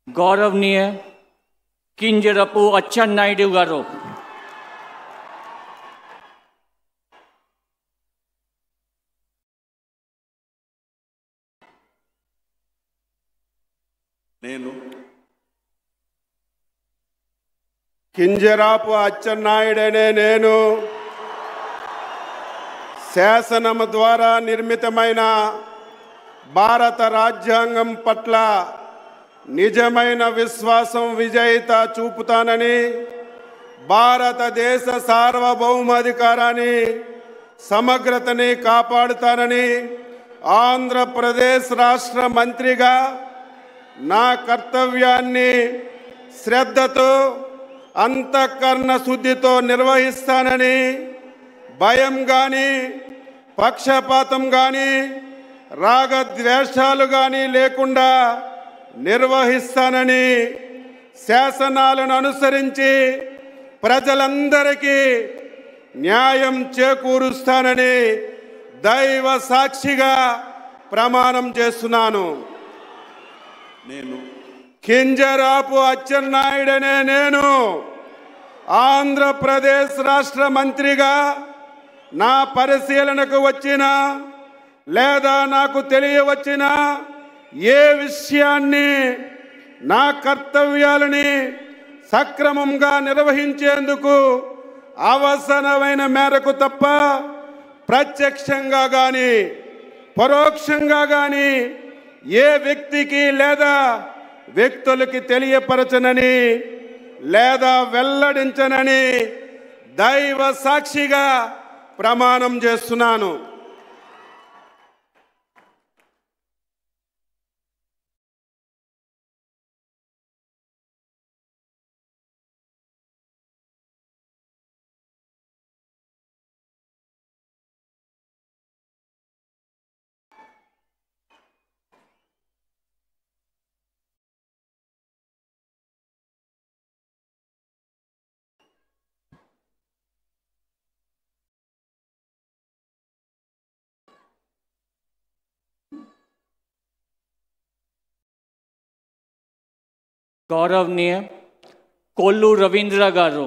గౌరవనీయ కింజరపు అచ్చెన్నాయుడు గారు, నేను కింజరాపు అచ్చెన్నాయుడనే నేను శాసనం ద్వారా నిర్మితమైన భారత రాజ్యాంగం పట్ల నిజమైన విశ్వాసం విజేత చూపుతానని, భారతదేశ సార్వభౌమాధికారాన్ని సమగ్రతని కాపాడుతానని, ఆంధ్రప్రదేశ్ రాష్ట్ర మంత్రిగా నా కర్తవ్యాన్ని శ్రద్ధతో అంతఃకరణ శుద్ధితో నిర్వహిస్తానని, భయం కానీ పక్షపాతం కానీ రాగద్వేషాలు కానీ లేకుండా నిర్వహిస్తానని, శాసనాలను అనుసరించి ప్రజలందరికీ న్యాయం చేకూరుస్తానని దైవ సాక్షిగా ప్రమాణం చేస్తున్నాను. నేను కింజరాపు అచ్చెన్నాయుడనే నేను ఆంధ్రప్రదేశ్ రాష్ట్ర మంత్రిగా నా పరిశీలనకు వచ్చిన లేదా నాకు తెలియవచ్చిన ఏ విషయాన్ని నా కర్తవ్యాలని సక్రమంగా నిర్వహించేందుకు అవసరమైన మేరకు తప్ప ప్రత్యక్షంగా కానీ పరోక్షంగా కానీ ఏ వ్యక్తికి లేదా వ్యక్తులకి తెలియపరచనని లేదా వెల్లడించనని దైవ సాక్షిగా ప్రమాణం చేస్తున్నాను. గౌరవనీయ కొల్లు రవీంద్ర గారు.